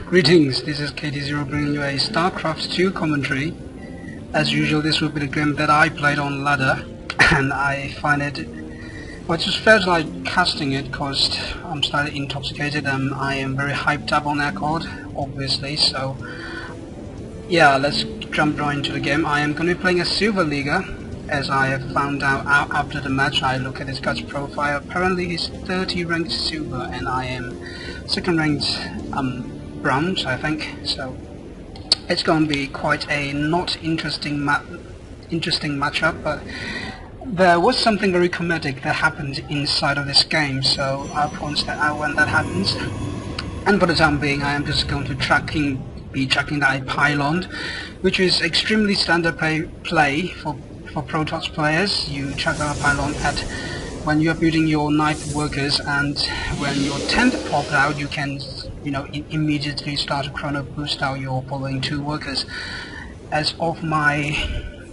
Greetings, this is KT0 bringing you a Starcraft 2 commentary. As usual, this will be the game that I played on ladder, and I find it, well, it just felt like casting it because I'm slightly intoxicated and I am very hyped up on Accord, obviously, so yeah, let's jump right into the game. I am going to be playing a Silver Leaguer, as I have found out after the match. I look at this guy's profile. Apparently he's 30 ranked Silver and I am 2nd ranked Bronze, I think, so it's going to be quite a not interesting matchup, but there was something very comedic that happened inside of this game, so I'll point that out when that happens. And for the time being, I am just going to be tracking that a pylon, which is extremely standard play for Protoss players. You track down a pylon at when you are building your night workers, and when your tent pops out, you can immediately start to chrono boost out your following 2 workers. As of my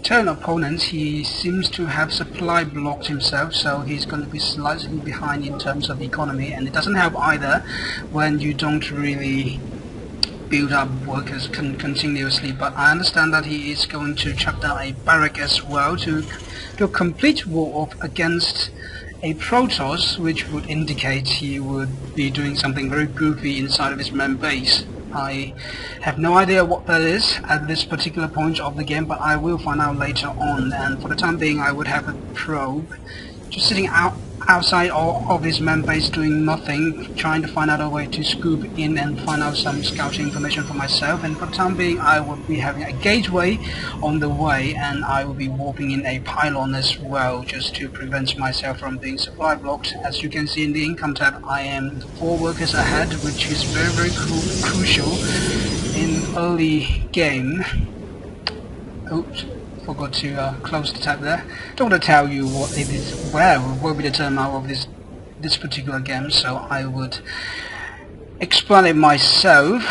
turn opponent, he seems to have supply blocked himself, so he's going to be slightly behind in terms of economy, and it doesn't help either when you don't really build up workers continuously. But I understand that he is going to chuck down a barrack as well to do a complete war-off against a Protoss, which would indicate he would be doing something very goofy inside of his main base. I have no idea what that is at this particular point of the game, but I will find out later on. And for the time being, I would have a probe just sitting outside of his main base doing nothing, trying to find out a way to scoop in and find out some scouting information for myself. And for the time being, I will be having a gateway on the way, and I will be warping in a pylon as well, just to prevent myself from being supply blocked. As you can see in the income tab, I am 4 workers ahead, which is very crucial in early game. Oops. Forgot to close the tab there. Don't want to tell you what it is, where will be the turn out of this particular game, so I would explain it myself.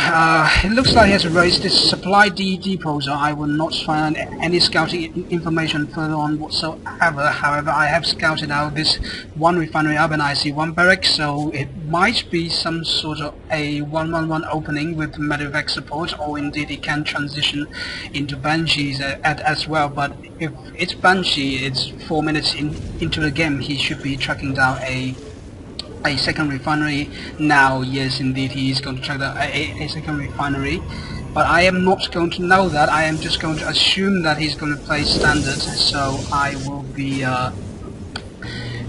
It looks like he has raised this supply depot, so I will not find any scouting information further on whatsoever. However, I have scouted out this 1 refinery up, and I see 1 barrack, so it might be some sort of a 1-1-1 opening with medevac support, or indeed it can transition into Banshees as well. But if it's Banshee, it's 4 minutes into the game. He should be tracking down a 2nd refinery now. Yes, indeed, he is going to track down a 2nd refinery, but I am not going to know that. I am just going to assume that he's going to play standard, so I will be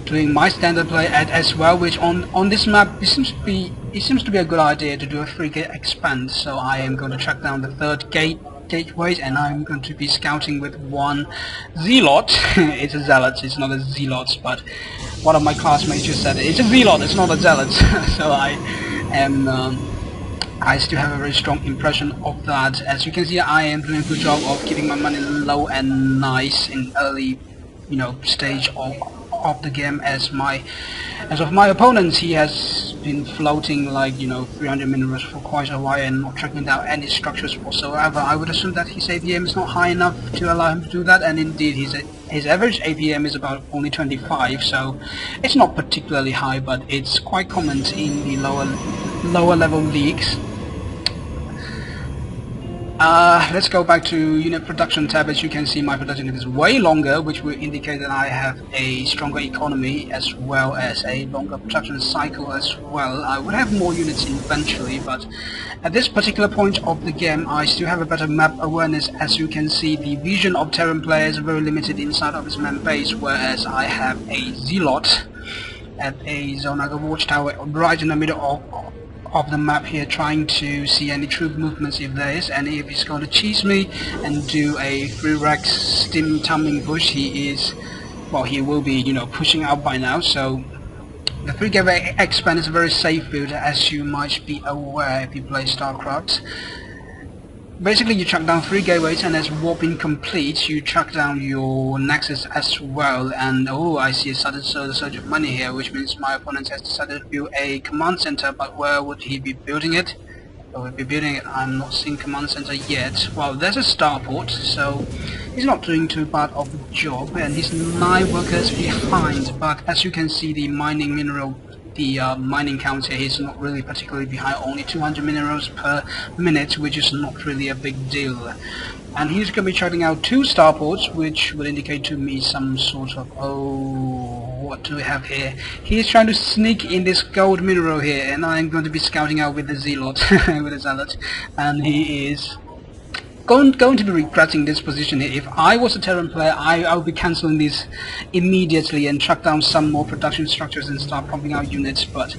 doing my standard play as well, which on this map it seems to be a good idea to do a 3-gate expand. So I am going to track down the 3rd gateway, and I'm going to be scouting with 1 zealot. It's a zealot, it's not a zealot, but one of my classmates just said it's a zealot, it's not a zealot. So I still have a very strong impression of that. As you can see, I am doing a good job of keeping my money low and nice in early stage of the game. As of my opponent, he has been floating like 300 minerals for quite a while and not tracking down any structures whatsoever. I would assume that his APM is not high enough to allow him to do that, and indeed his average APM is about only 25, so it's not particularly high, but it's quite common in the lower level leagues. Let's go back to unit production tab. As you can see, my production is way longer, which will indicate that I have a stronger economy as well as a longer production cycle as well. I would have more units eventually, but at this particular point of the game, I still have a better map awareness. As you can see, the vision of Terran player is very limited inside of his main base, whereas I have a Zealot at a Zonaga watchtower right in the middle of the map here, trying to see any troop movements if there is, and if he's going to cheese me and do a 3-rack stim tumbling push, he will be pushing out by now. So the 3-gateway expand is a very safe build, as you might be aware if you play Starcraft. Basically, you track down 3 gateways, and as warping complete, you track down your nexus as well. And oh, I see a sudden surge of money here, which means my opponent has decided to build a command center. But where would he be building it? Well, we'll be building it. I'm not seeing command center yet. Well, there's a starport, so he's not doing too bad of a job, and he's 9 workers behind. But as you can see, the mining mineral the mining count here, he's not really particularly behind, only 200 minerals per minute, which is not really a big deal. And he's going to be charting out 2 starports, which would indicate to me some sort of, what do we have here? He's trying to sneak in this gold mineral here, and I'm going to be scouting out with the zealot, with the zealot, and he is going to be regretting this position here. If I was a Terran player, I would be cancelling this immediately and track down some more production structures and start pumping out units, but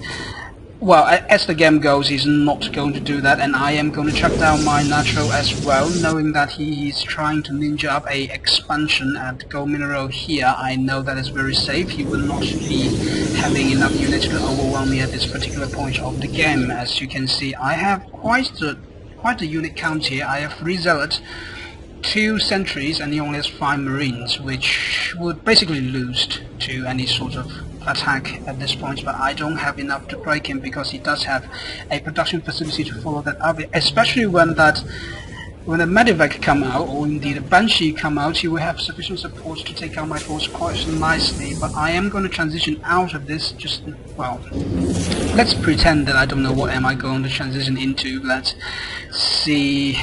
well, as the game goes, he's not going to do that, and I am going to track down my Natural as well, knowing that he is trying to ninja up a expansion at Gold Mineral here. I know that is very safe. He will not be having enough units to overwhelm me at this particular point of the game. As you can see, I have quite a unit count here. I have 3 zealots, 2 sentries, and he only has 5 marines, which would basically lose to any sort of attack at this point, but I don't have enough to break him because he does have a production facility to follow that up, especially when the Medivac come out, or indeed a Banshee come out. He will have sufficient support to take out my force quite nicely. But I am going to transition out of this, well, let's pretend that I don't know what am I going to transition into. Let's see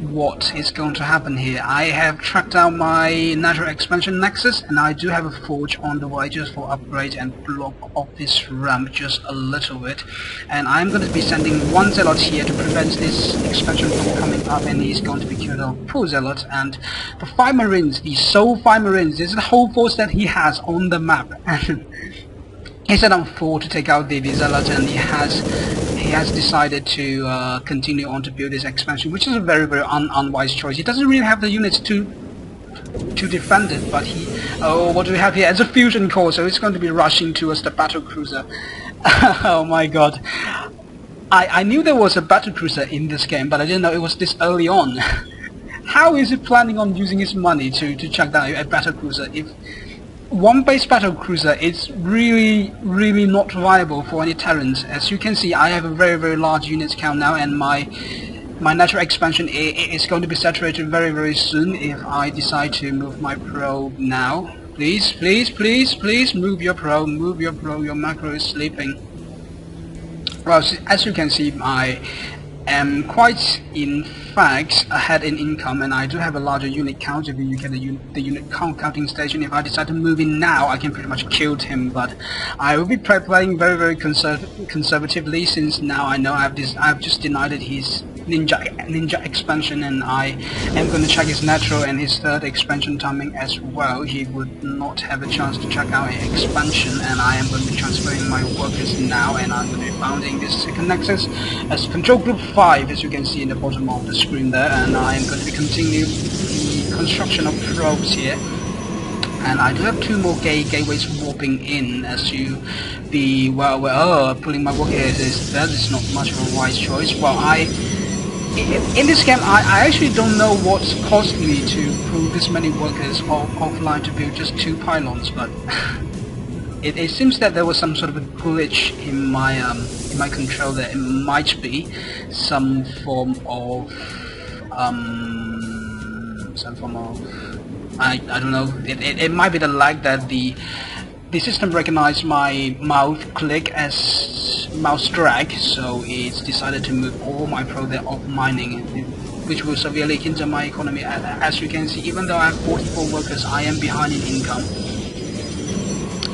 what is going to happen here. I have tracked down my natural expansion nexus, and I do have a forge on the way just for upgrade and block off this ramp just a little bit, and I'm going to be sending 1 zealot here to prevent this expansion from coming up, and he's going to be killed off. Poor zealot. And the 5 marines, the sole 5 marines, this is the whole force that he has on the map, and he set on 4 to take out the zealot, and he has decided to continue on to build this expansion, which is a very unwise choice. He doesn't really have the units to defend it, but what do we have here? It's a fusion core, so it's going to be rushing towards the battle cruiser. Oh my god. I knew there was a battle cruiser in this game, but I didn't know it was this early on. How is he planning on using his money to chuck down a battle cruiser? If one base battle cruiser is really not viable for any Terrans. As you can see, I have a very large unit count now, and my natural expansion is going to be saturated very soon if I decide to move my probe now. Please move your probe, your macro is sleeping. Well, as you can see, I am quite, in fact, ahead in income, and I do have a larger unit count. If you get the unit counting station, if I decide to move in now, I can pretty much kill him, but I will be playing very conservatively, since now I know I've just denied his ninja expansion, and I am going to check his natural and his 3rd expansion timing as well. He would not have a chance to check out an expansion, and I am going to be transferring my workers now, and I'm going to be founding this 2nd nexus as control group 5, as you can see in the bottom of the screen there, and I am going to be continuing the construction of probes here. And I do have 2 more gateways warping in, as you be pulling my worker here. That is not much of a wise choice. Well, in this game, I actually don't know what's caused me to pull this many workers offline to build just 2 pylons, but it seems that there was some sort of a glitch in my control there. It might be some form of I don't know. It might be the lag that the system recognized my mouse click as mouse drag, so it's decided to move all my probe there off mining, which will severely hinder my economy. As you can see, even though I have 44 workers, I am behind in income.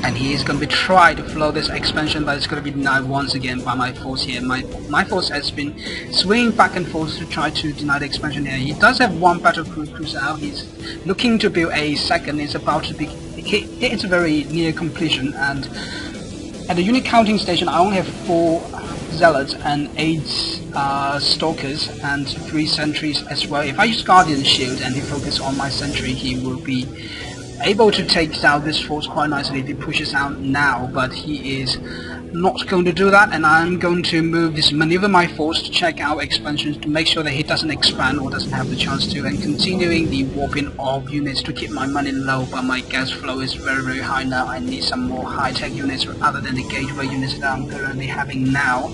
And he is going to be trying to flow this expansion, but it's going to be denied once again by my force here. My force has been swinging back and forth to try to deny the expansion here. He does have 1 battle cruiser out. He's looking to build a 2nd. It's about to be... It's very near completion, and at the unit counting station I only have 4 zealots and 8 stalkers and 3 sentries as well. If I use Guardian Shield and he focuses on my sentry, he will be able to take down this force quite nicely if he pushes out now, but he is not going to do that, and I'm going to maneuver my force to check out expansions to make sure that he doesn't expand or doesn't have the chance to, and continuing the warping of units to keep my money low, but my gas flow is very high now. I need some more high-tech units other than the gateway units that I'm currently having now.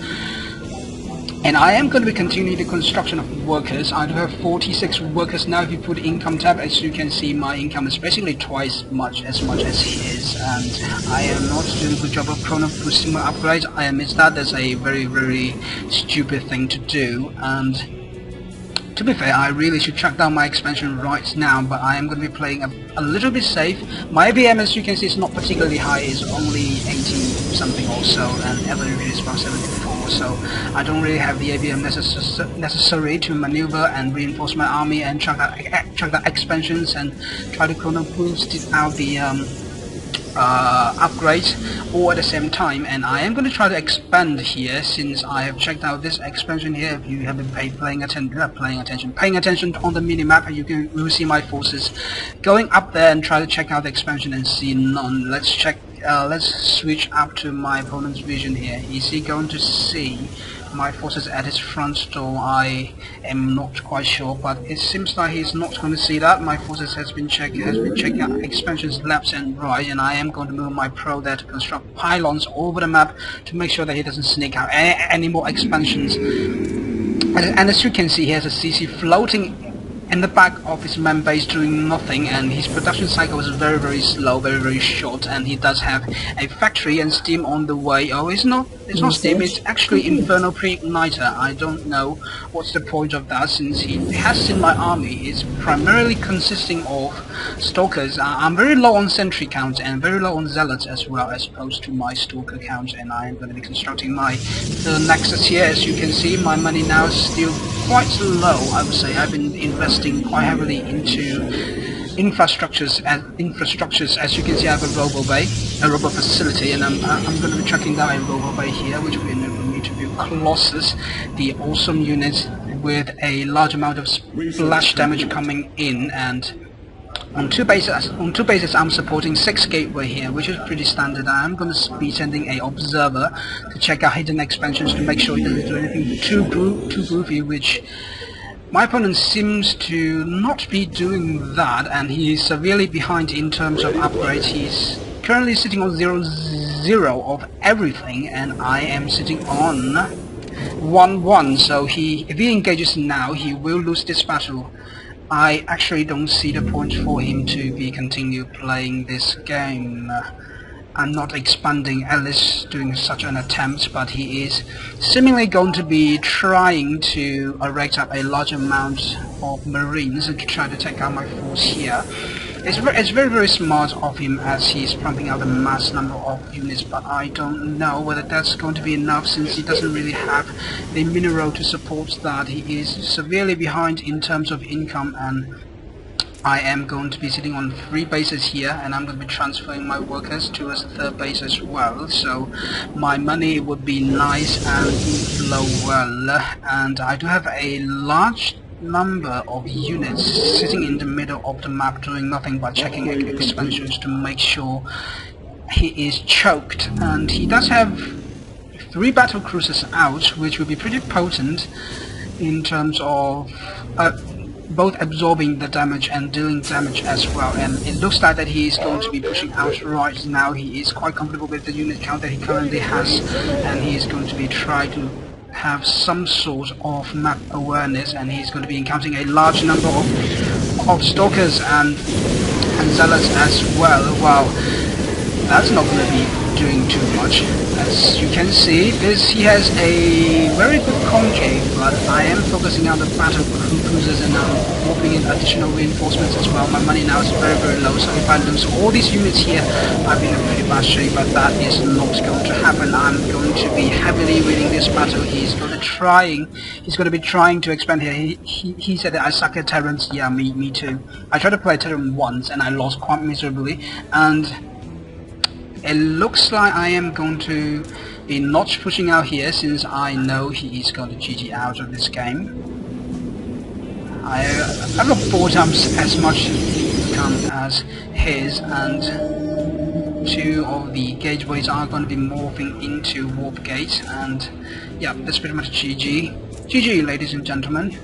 And I am going to be continuing the construction of workers. I do have 46 workers now. If you put income tab, as you can see, my income is basically twice as much as his, and I am not doing a good job of boosting my upgrades. I admit that that's a very stupid thing to do, and to be fair, I really should track down my expansion right now, but I am going to be playing a little bit safe. My ABM, as you can see, is not particularly high, it's only 80 something or so, and average is about 74, so I don't really have the ABM necessary to maneuver and reinforce my army and track the expansions and try to chrono boost out the upgrades all at the same time. And I am going to try to expand here, since I have checked out this expansion here. If you have been paying attention on the minimap, you will see my forces going up there and try to check out the expansion and see none. Let's switch up to my opponent's vision here. Is he going to see my forces at his front door? I am not quite sure, but it seems like he's not going to see that. My forces has been checking out expansions left and right, and I am going to move my pro there to construct pylons over the map to make sure that he doesn't sneak out any more expansions. And as you can see, he has a CC floating in the back of his main base doing nothing, and his production cycle is very slow, very short, and he does have a factory and steam on the way. Oh, it's not steam, it's actually Inferno Pre-Igniter. I don't know what's the point of that, since he has seen my army is primarily consisting of stalkers. I'm very low on sentry count and very low on zealots as well, as opposed to my stalker count, and I am going to be constructing my nexus here. As you can see, my money now is still quite low, I would say. I've been investing quite heavily into infrastructures. As you can see, I have a robo facility, and I'm going to be tracking down a robo bay here, which will enable me to build Colossus, the awesome units with a large amount of splash damage coming in. And on two bases I'm supporting 6 gateway here, which is pretty standard. I'm going to be sending a observer to check out hidden expansions to make sure he doesn't do anything too goofy, which my opponent seems to not be doing that, and he's severely behind in terms of upgrades. He's currently sitting on 0-0 of everything, and I am sitting on 1-1, so if he engages now, he will lose this battle. I actually don't see the point for him to be continue playing this game. I'm not expanding Alice doing such an attempt, but he is seemingly going to be trying to erect up a large amount of marines and to try to take out my force here. It's very smart of him, as he's pumping out a mass number of units, but I don't know whether that's going to be enough, since he doesn't really have the mineral to support that. He is severely behind in terms of income, and I am going to be sitting on 3 bases here, and I'm going to be transferring my workers to a 3rd base as well, so my money would be nice and flow well. And I do have a large number of units sitting in the middle of the map doing nothing but checking expansions to make sure he is choked. And he does have 3 battle cruisers out, which will be pretty potent in terms of both absorbing the damage and dealing damage as well. And it looks like that he is going to be pushing out right now. He is quite comfortable with the unit count that he currently has, and he is going to be trying to have some sort of map awareness, and he's going to be encountering a large number of stalkers and zealots as well. Wow, that's not going to be doing too much. As you can see, he has a very good concave, but I am focusing on the battle cruisers, and I'm hoping in additional reinforcements as well. My money now is very low, so if I lose all these units here, I'll be in a pretty bad shape, but that is not going to happen. I'm going to be heavily winning this battle. He's going to be trying to expand here. He said that I suck at Terrans. Yeah, me too. I tried to play Terran once, and I lost quite miserably, and it looks like I am going to be not pushing out here, since I know he is going to GG out of this game. I've got 4 times as much income as his, and 2 of the gateways are going to be morphing into warp gates, and yeah, that's pretty much GG. GG, ladies and gentlemen.